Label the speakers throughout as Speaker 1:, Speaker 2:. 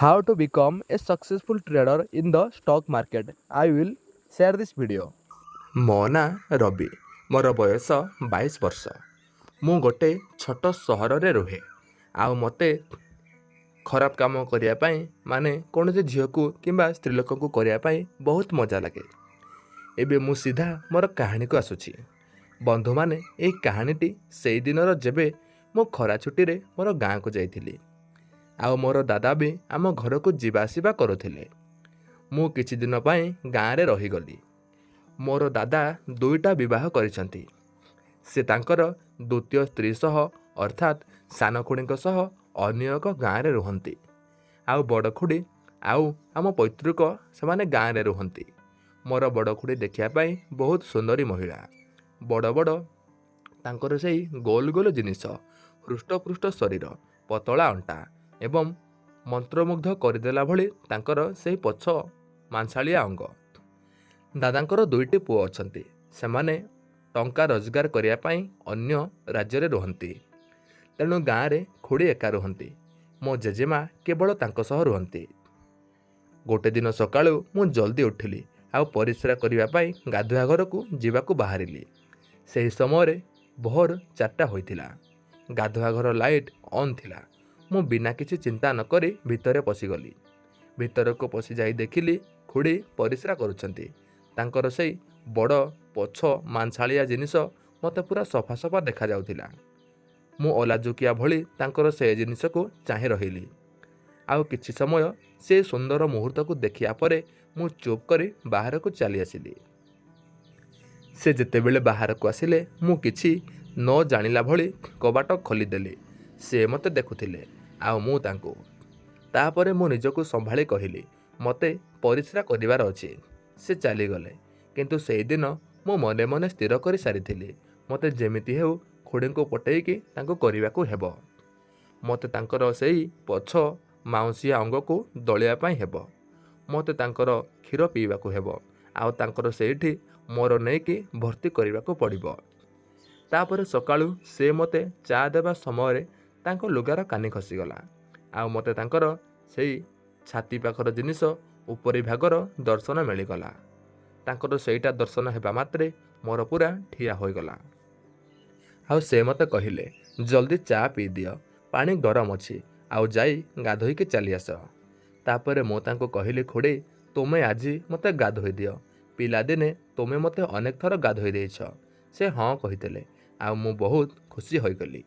Speaker 1: How to become a successful trader in the stock market. I will share this video.
Speaker 2: ମୋ ନାଁ ରବି। ମୋର ବୟସ 22 ବର୍ଷ। ମୁଁ ଗୋଟେ ଛୋଟ ସହରରେ ରୁହେ। ଆଉ ମୋତେ ଖରାପ କାମ କରିବା ପାଇଁ ମାନେ କୌଣସି ଝିଅକୁ କିମ୍ବା ସ୍ତ୍ରୀ ଲୋକଙ୍କୁ କରିବା ପାଇଁ ବହୁତ ମଜା ଲାଗେ। ଏବେ ମୁଁ ସିଧା ମୋର କାହାଣୀକୁ ଆସୁଛି। ବନ୍ଧୁମାନେ, ଏହି କାହାଣୀଟି ସେଇ ଦିନର ଯେବେ ମୁଁ ଖରା ଛୁଟିରେ ମୋର ଗାଁକୁ ଯାଇଥିଲି। ଆଉ ମୋର ଦାଦା ବି ଆମ ଘରକୁ ଯିବା ଆସିବା କରୁଥିଲେ। ମୁଁ କିଛି ଦିନ ପାଇଁ ଗାଁରେ ରହିଗଲି। ମୋର ଦାଦା 2ଟା ବିବାହ କରିଛନ୍ତି। ସେ ତାଙ୍କର ଦ୍ୱିତୀୟ ସ୍ତ୍ରୀ ସହ ଅର୍ଥାତ୍ ସାନ ଖୁଡ଼ୀଙ୍କ ସହ ଅନ୍ୟ ଏକ ଗାଁରେ ରୁହନ୍ତି। ଆଉ ବଡ଼ ଖୁଡ଼ୀ ଆଉ ଆମ ପୈତୃକ ସେମାନେ ଗାଁରେ ରୁହନ୍ତି। ମୋର ବଡ଼ ଖୁଡ଼ୀ ଦେଖିବା ପାଇଁ ବହୁତ ସୁନ୍ଦରୀ ମହିଳା। ବଡ଼ ବଡ଼ ତାଙ୍କର ସେଇ ଗୋଲ ଗୋଲ ଜିନିଷ, ହୃଷ୍ଟପୃଷ୍ଟ ଶରୀର, ପତଳା ଅଣ୍ଟା ଏବଂ ମନ୍ତ୍ରମୁଗ୍ଧ କରିଦେଲା ଭଳି ତାଙ୍କର ସେଇ ପଛ ମାଂସାଳିଆ ଅଙ୍ଗ। ଦାଦାଙ୍କର 2ଟି ପୁଅ ଅଛନ୍ତି। ସେମାନେ ଟଙ୍କା ରୋଜଗାର କରିବା ପାଇଁ ଅନ୍ୟ ରାଜ୍ୟରେ ରୁହନ୍ତି। ତେଣୁ ଗାଁରେ ଖୁଡ଼ୀ ଏକା ରୁହନ୍ତି। ମୋ ଜେଜେମା କେବଳ ତାଙ୍କ ସହ ରୁହନ୍ତି। ଗୋଟେ ଦିନ ସକାଳୁ ମୁଁ ଜଲ୍ଦି ଉଠିଲି ଆଉ ପରିସ୍ରା କରିବା ପାଇଁ ଗାଧୁଆ ଘରକୁ ଯିବାକୁ ବାହାରିଲି। ସେହି ସମୟରେ ଭୋର 4ଟା ହୋଇଥିଲା। ଗାଧୁଆ ଘର ଲାଇଟ୍ ଅନ୍ ଥିଲା। ମୁଁ ବିନା କିଛି ଚିନ୍ତା ନ କରି ଭିତରେ ପଶିଗଲି। ଭିତରକୁ ପଶିଯାଇ ଦେଖିଲି ଖୁଡ଼ୀ ପରିସ୍ରା କରୁଛନ୍ତି। ତାଙ୍କର ସେଇ ବଡ଼ ପଛ ମାଂସାଳିଆ ଜିନିଷ ମୋତେ ପୁରା ସଫା ସଫା ଦେଖାଯାଉଥିଲା। ମୁଁ ଅଲାଜୁକିଆ ଭଳି ତାଙ୍କର ସେ ଜିନିଷକୁ ଚାହିଁ ରହିଲି। ଆଉ କିଛି ସମୟ ସେ ସୁନ୍ଦର ମୁହୂର୍ତ୍ତକୁ ଦେଖିବା ପରେ ମୁଁ ଚୁପ୍ କରି ବାହାରକୁ ଚାଲି ଆସିଲି। ସେ ଯେତେବେଳେ ବାହାରକୁ ଆସିଲେ ମୁଁ କିଛି ନ ଜାଣିଲା ଭଳି କବାଟ ଖୋଲିଦେଲି। ସେ ମୋତେ ଦେଖୁଥିଲେ ଆଉ ମୁଁ ତାଙ୍କୁ। ତାପରେ ମୁଁ ନିଜକୁ ସମ୍ଭାଳି କହିଲି, ମୋତେ ପରିସ୍ରା କରିବାର ଅଛି। ସେ ଚାଲିଗଲେ। କିନ୍ତୁ ସେଇଦିନ ମୁଁ ମନେ ମନେ ସ୍ଥିର କରି ସାରିଥିଲି, ମୋତେ ଯେମିତି ହେଉ ଖୁଡ଼ୀଙ୍କୁ ପଟେଇକି ତାଙ୍କୁ କରିବାକୁ ହେବ। ମୋତେ ତାଙ୍କର ସେଇ ପଛ ମାଉଁସିଆ ଅଙ୍ଗକୁ ଦଳିବା ପାଇଁ ହେବ। ମୋତେ ତାଙ୍କର କ୍ଷୀର ପିଇବାକୁ ହେବ। ଆଉ ତାଙ୍କର ସେଇଠି ମୋର ନେଇକି ଭର୍ତ୍ତି କରିବାକୁ ପଡ଼ିବ। ତାପରେ ସକାଳୁ ସେ ମୋତେ ଚା ଦେବା ସମୟରେ ତାଙ୍କ ଲୁଗାର କାନି ଖସିଗଲା। ଆଉ ମୋତେ ତାଙ୍କର ସେଇ ଛାତି ପାଖର ଜିନିଷ ଉପରି ଭାଗର ଦର୍ଶନ ମିଳିଗଲା। ତାଙ୍କର ସେଇଟା ଦର୍ଶନ ହେବା ମାତ୍ରେ ମୋର ପୁରା ଠିଆ ହୋଇଗଲା। ଆଉ ସେ ମୋତେ କହିଲେ, ଜଲ୍ଦି ଚା ପିଇଦିଅ, ପାଣି ଗରମ ଅଛି, ଆଉ ଯାଇ ଗାଧୋଇକି ଚାଲି ଆସ। ତାପରେ ମୁଁ ତାଙ୍କୁ କହିଲି, ଖୁଡ଼ୀ, ତୁମେ ଆଜି ମୋତେ ଗାଧୋଇ ଦିଅ। ପିଲାଦିନେ ତୁମେ ମୋତେ ଅନେକ ଥର ଗାଧୋଇ ଦେଇଛ। ସେ ହଁ କହିଥିଲେ ଆଉ ମୁଁ ବହୁତ ଖୁସି ହୋଇଗଲି।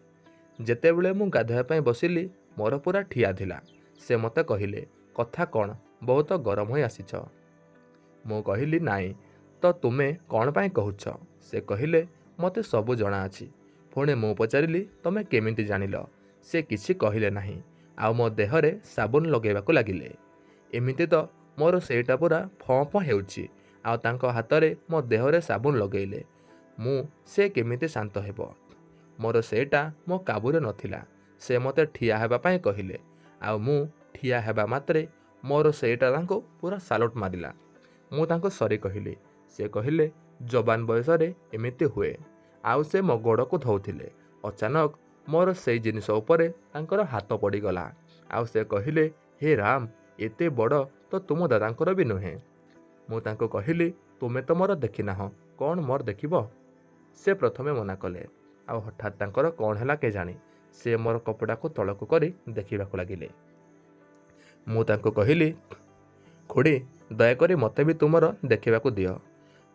Speaker 2: ଯେତେବେଳେ ମୁଁ ଗାଧୋଇବା ପାଇଁ ବସିଲି ମୋର ପୁରା ଠିଆ ଥିଲା। ସେ ମୋତେ କହିଲେ, କଥା କ'ଣ, ବହୁତ ଗରମ ହୋଇ ଆସିଛ? ମୁଁ କହିଲି, ନାଇଁ ତ ତୁମେ କ'ଣ ପାଇଁ କହୁଛ? ସେ କହିଲେ, ମୋତେ ସବୁ ଜଣାଅଛି। ପୁଣି ମୁଁ ପଚାରିଲି, ତମେ କେମିତି ଜାଣିଲ? ସେ କିଛି କହିଲେ ନାହିଁ ଆଉ ମୋ ଦେହରେ ସାବୁନ ଲଗାଇବାକୁ ଲାଗିଲେ। ଏମିତି ତ ମୋର ସେଇଟା ପୁରା ଫଁ ଫଁ ହେଉଛି ଆଉ ତାଙ୍କ ହାତରେ ମୋ ଦେହରେ ସାବୁନ ଲଗାଇଲେ ସେ କେମିତି ଶାନ୍ତ ହେବ? ମୋର ସେଇଟା ମୋ କାବୁରେ ନଥିଲା। ସେ ମୋତେ ଠିଆ ହେବା ପାଇଁ କହିଲେ ଆଉ ମୁଁ ଠିଆ ହେବା ମାତ୍ରେ ମୋର ସେଇଟା ତାଙ୍କୁ ପୁରା ସାଲୁଟ୍ ମାରିଲା। ମୁଁ ତାଙ୍କୁ ସରି କହିଲି। ସେ କହିଲେ, ଯବାନ ବୟସରେ ଏମିତି ହୁଏ। ଆଉ ସେ ମୋ ଗୋଡ଼କୁ ଧୋଉଥିଲେ। ଅଚାନକ ମୋର ସେଇ ଜିନିଷ ଉପରେ ତାଙ୍କର ହାତ ପଡ଼ିଗଲା। ଆଉ ସେ କହିଲେ, ହେ ରାମ, ଏତେ ବଡ଼ ତ ତୁମ ଦାଦାଙ୍କର ବି ନୁହେଁ। ମୁଁ ତାଙ୍କୁ କହିଲି, ତୁମେ ତ ମୋର ଦେଖିନାହଁ, କ'ଣ ମୋର ଦେଖିବ? ସେ ପ୍ରଥମେ ମନା କଲେ। ଆଉ ହଠାତ୍ ତାଙ୍କର କ'ଣ ହେଲା କେଜାଣି ସେ ମୋର କପଡ଼ାକୁ ତଳକୁ କରି ଦେଖିବାକୁ ଲାଗିଲେ। ମୁଁ ତାଙ୍କୁ କହିଲି, ଖୁଡ଼ୀ, ଦୟାକରି ମୋତେ ବି ତୁମର ଦେଖିବାକୁ ଦିଅ।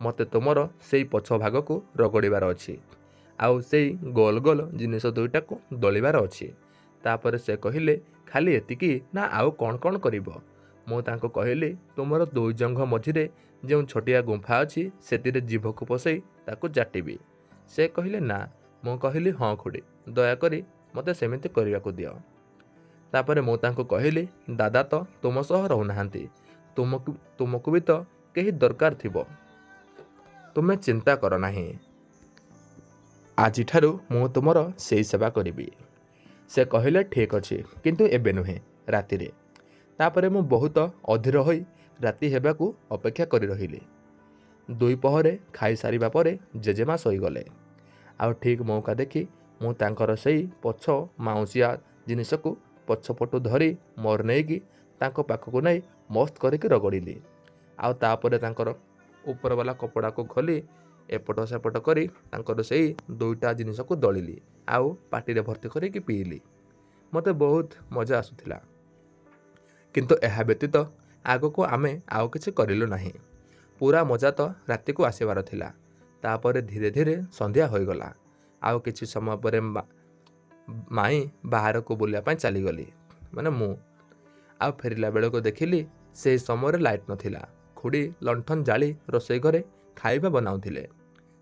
Speaker 2: ମୋତେ ତୁମର ସେଇ ପଛ ଭାଗକୁ ରଗଡ଼ିବାର ଅଛି ଆଉ ସେଇ ଗୋଲ ଗୋଲ ଜିନିଷ 2ଟାକୁ ଦଳିବାର ଅଛି। ତାପରେ ସେ କହିଲେ, ଖାଲି ଏତିକି ନା ଆଉ କ'ଣ କ'ଣ କରିବ? ମୁଁ ତାଙ୍କୁ କହିଲି, ତୁମର 2 ଜଙ୍ଘ ମଝିରେ ଯେଉଁ ଛୋଟିଆ ଗୁମ୍ଫା ଅଛି ସେଥିରେ ଜିଭକୁ ପଶାଇ ତାକୁ ଚାଟିବି। ସେ କହିଲେ, ନା। ମୁଁ କହିଲି, ହଁ ଖୁଡ଼ୀ, ଦୟାକରି ମୋତେ ସେମିତି କରିବାକୁ ଦିଅ। ତାପରେ ମୁଁ ତାଙ୍କୁ କହିଲି, ଦାଦା ତ ତୁମ ସହ ରହୁନାହାନ୍ତି। ତୁମକୁ ବି ତ କେହି ଦରକାର ଥିବ। ତୁମେ ଚିନ୍ତା କର ନାହିଁ। ଆଜିଠାରୁ ମୁଁ ତୁମର ସେଇ ସେବା କରିବି। ସେ କହିଲେ, ଠିକ୍ ଅଛି, କିନ୍ତୁ ଏବେ ନୁହେଁ, ରାତିରେ। ତାପରେ ମୁଁ ବହୁତ ଅଧୀର ହୋଇ ରାତି ହେବାକୁ ଅପେକ୍ଷା କରି ରହିଲି। 2 ପହରେ ଖାଇସାରିବା ପରେ ଜେଜେମା ଶୋଇଗଲେ। ଆଉ ଠିକ୍ ମୌକା ଦେଖି ମୁଁ ତାଙ୍କର ସେଇ ପଛ ମାଉଁସିଆ ଜିନିଷକୁ ପଛପଟୁ ଧରି ମୋର ନେଇକି ତାଙ୍କ ପାଖକୁ ନେଇ ମସ୍ତ କରିକି ରଗଡ଼ିଲି। ଆଉ ତାପରେ ତାଙ୍କର ଉପରବାଲା କପଡ଼ାକୁ ଖୋଲି ଏପଟ ସେପଟ କରି ତାଙ୍କର ସେଇ ଦୁଇଟା ଜିନିଷକୁ ଦଳିଲି ଆଉ ପାଟିରେ ଭର୍ତ୍ତି କରିକି ପିଇଲି। ମୋତେ ବହୁତ ମଜା ଆସୁଥିଲା। କିନ୍ତୁ ଏହା ବ୍ୟତୀତ ଆଗକୁ ଆମେ ଆଉ କିଛି କରିଲୁ ନାହିଁ। ପୁରା ମଜା ତ ରାତିକୁ ଆସିବାର ଥିଲା। ତାପରେ ଧୀରେ ଧୀରେ ସନ୍ଧ୍ୟା ହୋଇଗଲା। ଆଉ କିଛି ସମୟ ପରେ ମାଇଁ ବାହାରକୁ ବୁଲିବା ପାଇଁ ଚାଲିଗଲି, ମାନେ ମୁଁ। ଆଉ ଫେରିଲା ବେଳକୁ ଦେଖିଲି ସେହି ସମୟରେ ଲାଇଟ୍ ନଥିଲା। ଖୁଡ଼ି ଲଣ୍ଠନ ଜାଳି ରୋଷେଇ ଘରେ ଖାଇବା ବନାଉଥିଲେ।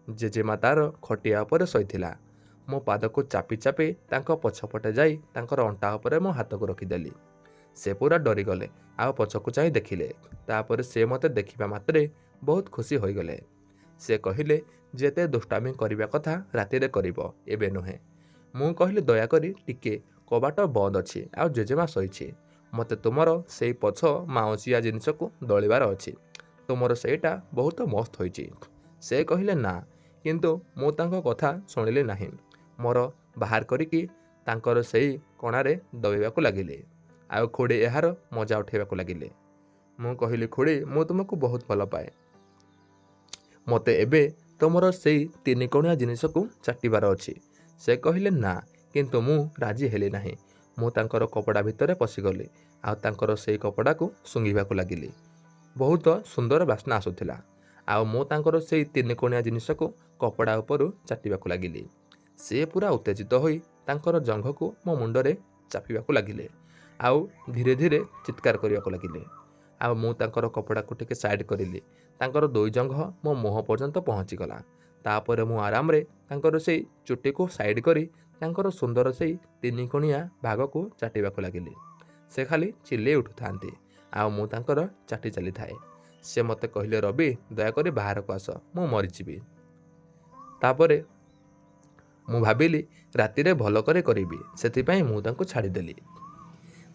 Speaker 2: ଜେଜେମା ତା'ର ଖଟିଆ ଉପରେ ଶୋଇଥିଲା। ମୋ ପାଦକୁ ଚାପି ଚାପି ତାଙ୍କ ପଛପଟେ ଯାଇ ତାଙ୍କର ଅଣ୍ଟା ଉପରେ ମୋ ହାତକୁ ରଖିଦେଲି। ସେ ପୁରା ଡରିଗଲେ ଆଉ ପଛକୁ ଚାହିଁ ଦେଖିଲେ। ତାପରେ ସେ ମୋତେ ଦେଖିବା ମାତ୍ରେ ବହୁତ ଖୁସି ହୋଇଗଲେ। ସେ କହିଲେ, ଯେତେ ଦୁଷ୍ଟାମି କରିବା କଥା ରାତିରେ କରିବ, ଏବେ ନୁହେଁ। ମୁଁ କହିଲି, ଦୟାକରି ଟିକେ, କବାଟ ବନ୍ଦ ଅଛି ଆଉ ଜେଜେମା ଶୋଇଛି। ମୋତେ ତୁମର ସେଇ ପଛ ମାଉଁସିଆ ଜିନିଷକୁ ଦଳିବାର ଅଛି। ତୁମର ସେଇଟା ବହୁତ ମସ୍ତ ହୋଇଛି। ସେ କହିଲେ ନା, କିନ୍ତୁ ମୁଁ ତାଙ୍କ କଥା ଶୁଣିଲି ନାହିଁ। ମୋର ବାହାର କରିକି ତାଙ୍କର ସେଇ କଣାରେ ଦବିବାକୁ ଲାଗିଲେ। ଆଉ ଖୁଡ଼ି ଏହାର ମଜା ଉଠାଇବାକୁ ଲାଗିଲେ। ମୁଁ କହିଲି, ଖୁଡ଼ି, ମୁଁ ତୁମକୁ ବହୁତ ଭଲ ପାଏ। ମୋତେ ଏବେ ତୁମର ସେଇ ତିନିକଣିଆ ଜିନିଷକୁ ଚାଟିବାର ଅଛି। ସେ କହିଲେ ନା, କିନ୍ତୁ ମୁଁ ରାଜି ହେଲି ନାହିଁ। ମୁଁ ତାଙ୍କର କପଡ଼ା ଭିତରେ ପଶିଗଲି ଆଉ ତାଙ୍କର ସେଇ କପଡ଼ାକୁ ଶୁଙ୍ଘିବାକୁ ଲାଗିଲି। ବହୁତ ସୁନ୍ଦର ବାସ୍ନା ଆସୁଥିଲା। ଆଉ ମୁଁ ତାଙ୍କର ସେଇ ତିନିକଣିଆ ଜିନିଷକୁ କପଡ଼ା ଉପରୁ ଚାଟିବାକୁ ଲାଗିଲି। ସେ ପୁରା ଉତ୍ତେଜିତ ହୋଇ ତାଙ୍କର ଜଙ୍ଘକୁ ମୋ ମୁଣ୍ଡରେ ଚାପିବାକୁ ଲାଗିଲେ ଆଉ ଧୀରେ ଧୀରେ ଚିତ୍କାର କରିବାକୁ ଲାଗିଲେ। ଆଉ ମୁଁ ତାଙ୍କର କପଡ଼ାକୁ ଟିକେ ସାଇଡ଼୍ କରିଲି। ତାଙ୍କର ଦୁଇ ଜଙ୍ଘ ମୋ ମୁହଁ ପର୍ଯ୍ୟନ୍ତ ପହଞ୍ଚିଗଲା। ତାପରେ ମୁଁ ଆରାମରେ ତାଙ୍କର ସେଇ ଚୁଟିକୁ ସାଇଡ଼୍ କରି ତାଙ୍କର ସୁନ୍ଦର ସେଇ ତିନିକଣିଆ ଭାଗକୁ ଚାଟିବାକୁ ଲାଗିଲି। ସେ ଖାଲି ଚିଲେଇ ଉଠୁଥାନ୍ତି ଆଉ ମୁଁ ତାଙ୍କର ଚାଟି ଚାଲିଥାଏ। ସେ ମୋତେ କହିଲେ, ରବି, ଦୟାକରି ବାହାରକୁ ଆସ, ମୁଁ ମରିଯିବି। ତାପରେ ମୁଁ ଭାବିଲି ରାତିରେ ଭଲ କରି କରିବି, ସେଥିପାଇଁ ମୁଁ ତାଙ୍କୁ ଛାଡ଼ିଦେଲି।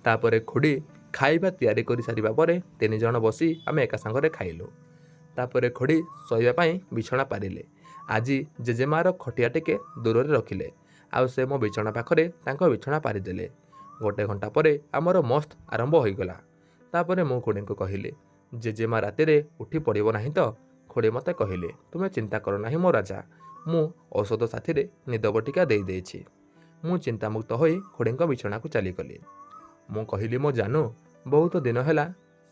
Speaker 2: ତାପରେ ଖୁଡ଼ି ଖାଇବା ତିଆରି କରିସାରିବା ପରେ 3 ଜଣ ବସି ଆମେ ଏକା ସାଙ୍ଗରେ ଖାଇଲୁ। ତାପରେ ଖୁଡ଼ି ଶୋଇବା ପାଇଁ ବିଛଣା ପାରିଲେ। ଆଜି ଜେଜେମାର ଖଟିଆ ଟିକେ ଦୂରରେ ରଖିଲେ ଆଉ ସେ ମୋ ବିଛଣା ପାଖରେ ତାଙ୍କ ବିଛଣା ପାରିଦେଲେ। 1 ଘଣ୍ଟା ପରେ ଆମର ମସ୍ତ ଆରମ୍ଭ ହୋଇଗଲା। ତାପରେ ମୁଁ ଖୁଡ଼ିଙ୍କୁ କହିଲି, ଜେଜେମା ରାତିରେ ଉଠି ପଡ଼ିବ ନାହିଁ ତ? ଖୁଡ଼ି ମୋତେ କହିଲେ, ତୁମେ ଚିନ୍ତା କର ନାହିଁ ମୋ ରାଜା, ମୁଁ ଔଷଧ ସାଥିରେ ନିଦ ବଟିକା ଦେଇଦେଇଛି। ମୁଁ ଚିନ୍ତାମୁକ୍ତ ହୋଇ ଖୁଡ଼ିଙ୍କ ବିଛଣାକୁ ଚାଲିଗଲି। ମୁଁ କହିଲି, ମୋ ଜାନୁ, ବହୁତ ଦିନ ହେଲା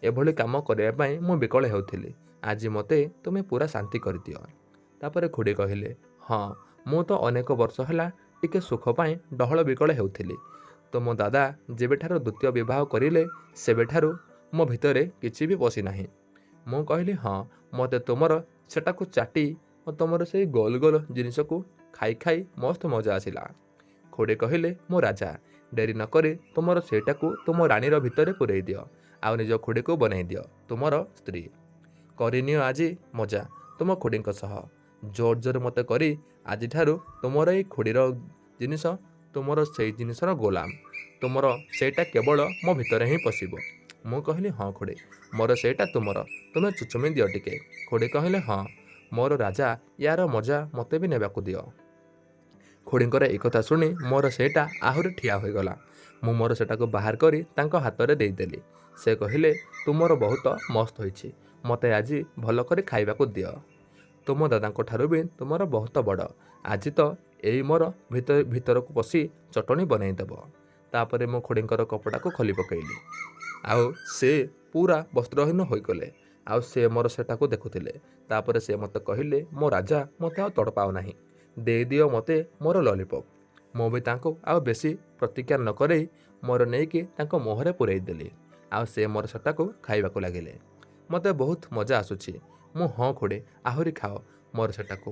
Speaker 2: ଏଭଳି କାମ କରିବା ପାଇଁ ମୁଁ ବିକଳ ହେଉଥିଲି। ଆଜି ମୋତେ ତୁମେ ପୁରା ଶାନ୍ତି କରିଦିଅ। ତାପରେ ଖୁଡ଼ି କହିଲେ, ହଁ, ମୁଁ ତ ଅନେକ ବର୍ଷ ହେଲା ଟିକେ ସୁଖ ପାଇଁ ଡହଳ ବିକଳ ହେଉଥିଲି। ତୁମ ଦାଦା ଯେବେଠାରୁ ଦ୍ୱିତୀୟ ବିବାହ କରିଲେ ସେବେଠାରୁ ମୋ ଭିତରେ କିଛି ବି ପଶିନାହିଁ। ମୁଁ କହିଲି, ହଁ, ମୋତେ ତୁମର ସେଟାକୁ ଚାଟି ଓ ତୁମର ସେଇ ଗୋଲ ଗୋଲ ଜିନିଷକୁ ଖାଇ ଖାଇ ମସ୍ତ ମଜା ଆସିଲା। ଖୁଡ଼ି କହିଲେ, ମୋ ରାଜା, ଡେରି ନ କରି ତୁମର ସେଇଟାକୁ ତୁମ ରାଣୀର ଭିତରେ ପୂରେଇ ଦିଅ ଆଉ ନିଜ ଖୁଡ଼ିକୁ ବନେଇ ଦିଅ ତୁମର ସ୍ତ୍ରୀ। କରିନିଅ ଆଜି ମଜା ତୁମ ଖୁଡ଼ିଙ୍କ ସହ। ଜୋର ଜୋର ମୋତେ କରି ଆଜିଠାରୁ ତୁମର ଏଇ ଖୁଡ଼ିର ଜିନିଷ ତୁମର ସେଇ ଜିନିଷର ଗୋଲାମ। ତୁମର ସେଇଟା କେବଳ ମୋ ଭିତରେ ହିଁ ପଶିବ। ମୁଁ କହିଲି, ହଁ ଖୁଡ଼ି, ମୋର ସେଇଟା ତୁମର, ତୁମେ ଚୁଚୁମି ଦିଅ ଟିକେ। ଖୁଡ଼ି କହିଲେ, ହଁ, ମୋର ରାଜା, ୟାର ମଜା ମୋତେ ବି ନେବାକୁ ଦିଅ। ଖୁଡ଼ିଙ୍କର ଏ କଥା ଶୁଣି ମୋର ସେଇଟା ଆହୁରି ଠିଆ ହୋଇଗଲା। ମୁଁ ମୋର ସେଟାକୁ ବାହାର କରି ତାଙ୍କ ହାତରେ ଦେଇଦେଲି। ସେ କହିଲେ, ତୁମର ବହୁତ ମସ୍ତ ହୋଇଛି, ମୋତେ ଆଜି ଭଲ କରି ଖାଇବାକୁ ଦିଅ। ତୁମ ଦାଦାଙ୍କ ଠାରୁ ବି ତୁମର ବହୁତ ବଡ଼। ଆଜି ତ ଏଇ ମୋର ଭିତରକୁ ପଶି ଚଟଣି ବନେଇଦେବ। ତାପରେ ମୁଁ ଖୁଡ଼ିଙ୍କର କପଡ଼ାକୁ ଖୋଲି ପକାଇଲି ଆଉ ସେ ପୁରା ବସ୍ତ୍ରହୀନ ହୋଇଗଲେ ଆଉ ସେ ମୋର ସେଟାକୁ ଦେଖୁଥିଲେ। ତାପରେ ସେ ମୋତେ କହିଲେ, ମୋ ରାଜା, ମୋତେ ଆଉ ତଡ଼ପାଅ ନାହିଁ, ଦେଇଦିଅ ମୋତେ ମୋର ଲଲିପପ୍। ମୁଁ ବି ତାଙ୍କୁ ଆଉ ବେଶୀ ପ୍ରତିକ୍ରିୟା ନ କରେଇ ମୋର ନେଇକି ତାଙ୍କ ମୁହଁରେ ପୂରେଇ ଦେଲି ଆଉ ସେ ମୋର ସେଟାକୁ ଖାଇବାକୁ ଲାଗିଲେ। ମୋତେ ବହୁତ ମଜା ଆସୁଛି। ମୁଁ, ହଁ ଖୁଡ଼ି, ଆହୁରି ଖାଅ ମୋର ସେଟାକୁ।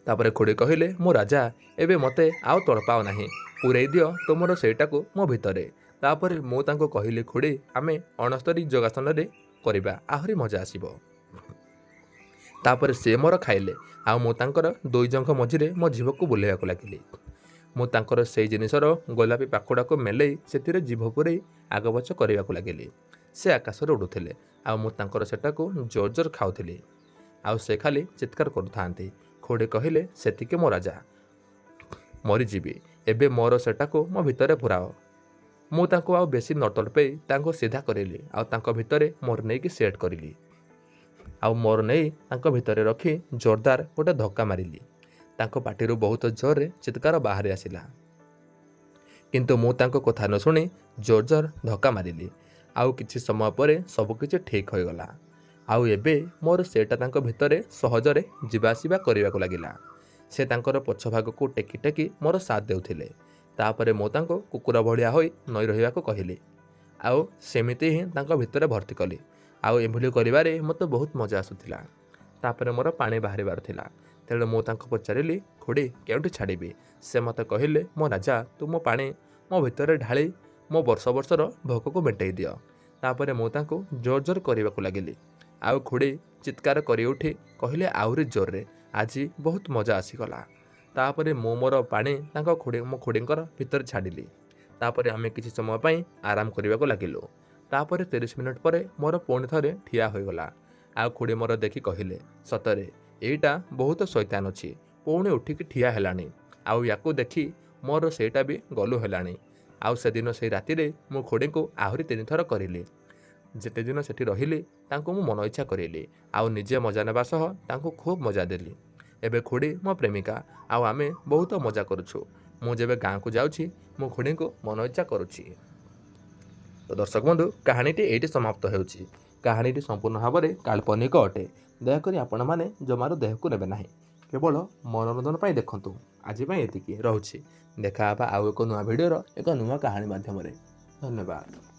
Speaker 2: ତାପରେ ଖୁଡ଼ି କହିଲେ, ମୋ ରାଜା, ଏବେ ମୋତେ ଆଉ ତଡ଼ପାଅ ନାହିଁ, ପୂରେଇ ଦିଅ ତୁମର ସେଇଟାକୁ ମୋ ଭିତରେ। ତାପରେ ମୁଁ ତାଙ୍କୁ କହିଲି, ଖୁଡ଼ି, ଆମେ ଅଣସ୍ତରୀ ଯୋଗାସନରେ କରିବା, ଆହୁରି ମଜା ଆସିବ। ତାପରେ ସେ ମୋର ଖାଇଲେ ଆଉ ମୁଁ ତାଙ୍କର ଦୁଇ ଜଙ୍ଘ ମଝିରେ ମୋ ଜିଭକୁ ବୁଲେଇବାକୁ ଲାଗିଲି। ମୁଁ ତାଙ୍କର ସେଇ ଜିନିଷର ଗୋଲାପୀ ପାଖୁଡ଼ାକୁ ମେଲେଇ ସେଥିରେ ଜିଭ ପୂରେଇ ଆଗପଛ କରିବାକୁ ଲାଗିଲି। ସେ ଆକାଶରେ ଉଡ଼ୁଥିଲେ ଆଉ ମୁଁ ତାଙ୍କର ସେଟାକୁ ଜୋର ଜୋର ଖାଉଥିଲି ଆଉ ସେ ଖାଲି ଚିତ୍କାର କରୁଥାନ୍ତି। ଖୁଡ଼ି କହିଲେ, ସେତିକି ମୋ ରାଜା, ମରିଯିବି, ଏବେ ମୋର ସେଟାକୁ ମୋ ଭିତରେ ପୁରାଅ। ମୁଁ ତାଙ୍କୁ ଆଉ ବେଶୀ ନଟଲପେଇ ତାଙ୍କୁ ସିଧା କରିଲି ଆଉ ତାଙ୍କ ଭିତରେ ମୋର ନେଇକି ସେଟ୍ କରିଲି ଆଉ ମୋର ନେଇ ତାଙ୍କ ଭିତରେ ରଖି ଜୋରଦାର ଗୋଟେ ଧକ୍କା ମାରିଲି। ତାଙ୍କ ପାଟିରୁ ବହୁତ ଜୋରରେ ଚିତ୍କାର ବାହାରି ଆସିଲା, କିନ୍ତୁ ମୁଁ ତାଙ୍କ କଥା ନ ଶୁଣି ଜୋର ଜୋର ଧକ୍କା ମାରିଲି। ଆଉ କିଛି ସମୟ ପରେ ସବୁକିଛି ଠିକ୍ ହୋଇଗଲା। ଆଉ ଏବେ ମୋର ସେଇଟା ତାଙ୍କ ଭିତରେ ସହଜରେ ଯିବା ଆସିବା କରିବାକୁ ଲାଗିଲା। ସେ ତାଙ୍କର ପଛ ଭାଗକୁ ଟେକି ଟେକି ମୋର ସାଥ ଦେଉଥିଲେ। ତାପରେ ମୁଁ ତାଙ୍କୁ କୁକୁର ଭଳିଆ ହୋଇ ନଈ ରହିବାକୁ କହିଲି ଆଉ ସେମିତି ହିଁ ତାଙ୍କ ଭିତରେ ଭର୍ତ୍ତି କଲି। ଆଉ ଏଭଳି କରିବାରେ ମୋତେ ବହୁତ ମଜା ଆସୁଥିଲା। ତାପରେ ମୋର ପାଣି ବାହାରିବାର ଥିଲା, ତେଣୁ ମୁଁ ତାଙ୍କୁ ପଚାରିଲି, ଖୁଡ଼ି କେଉଁଠି ଛାଡ଼ିବି? ସେ ମୋତେ କହିଲେ, ମୋ ରାଜା, ତୁ ମୋ ପାଣି ମୋ ଭିତରେ ଢାଳି ମୋ ବର୍ଷ ବର୍ଷର ଭୋକକୁ ମେଣ୍ଟାଇ ଦିଅ। ତାପରେ ମୁଁ ତାଙ୍କୁ ଜୋର ଜୋର କରିବାକୁ ଲାଗିଲି। ଆଉ ଖୁଡ଼ି ଚିତ୍କାର କରି ଉଠି କହିଲେ ଆହୁରି ଜୋରରେ, ଆଜି ବହୁତ ମଜା ଆସିଗଲା। ତାପରେ ମୁଁ ମୋର ପାଣି ମୋ ଖୁଡ଼ିଙ୍କର ଭିତରେ ଛାଡ଼ିଲି। ତାପରେ ଆମେ କିଛି ସମୟ ପାଇଁ ଆରାମ କରିବାକୁ ଲାଗିଲୁ। ତାପରେ 30 ମିନିଟ୍ ପରେ ମୋର ପୁଣି ଥରେ ଠିଆ ହୋଇଗଲା। ଆଉ ଖୁଡ଼ି ମୋର ଦେଖି କହିଲେ, ସତରେ ଏଇଟା ବହୁତ ଶୈତାନ ଅଛି, ପୁଣି ଉଠିକି ଠିଆ ହେଲାଣି। ଆଉ ୟାକୁ ଦେଖି ମୋର ସେଇଟା ବି ଗଲୁ ହେଲାଣି। ଆଉ ସେଦିନ ସେଇ ରାତିରେ ମୁଁ ଖୁଡ଼ିଙ୍କୁ ଆହୁରି 3 ଥର କରିଲି। ଯେତେ ଦିନ ସେଠି ରହିଲି ତାଙ୍କୁ ମୁଁ ମନ ଇଚ୍ଛା କରିଲି ଆଉ ନିଜେ ମଜା ନେବା ସହ ତାଙ୍କୁ ଖୁବ୍ ମଜା ଦେଲି। ଏବେ ଖୁଡ଼ି ମୋ ପ୍ରେମିକା ଆଉ ଆମେ ବହୁତ ମଜା କରୁଛୁ। ମୁଁ ଯେବେ ଗାଁକୁ ଯାଉଛି ମୁଁ ଖୁଡ଼ିଙ୍କୁ ମନ ଇଚ୍ଛା କରୁଛି। ତ ଦର୍ଶକ ବନ୍ଧୁ, କାହାଣୀଟି ଏଇଠି ସମାପ୍ତ ହେଉଛି। କାହାଣୀଟି ସମ୍ପୂର୍ଣ୍ଣ ଭାବରେ କାଳ୍ପନିକ ଅଟେ। ଦୟାକରି ଆପଣମାନେ ଜମାରୁ ଦେହକୁ ନେବେ ନାହିଁ, କେବଳ ମନୋରଞ୍ଜନ ପାଇଁ ଦେଖନ୍ତୁ। ଆଜି ପାଇଁ ଏତିକି, ରହୁଛି। ଦେଖା ହେବା ଆଉ ଏକ ନୂଆ ଭିଡ଼ିଓର ଏକ ନୂଆ କାହାଣୀ ମାଧ୍ୟମରେ। ଧନ୍ୟବାଦ।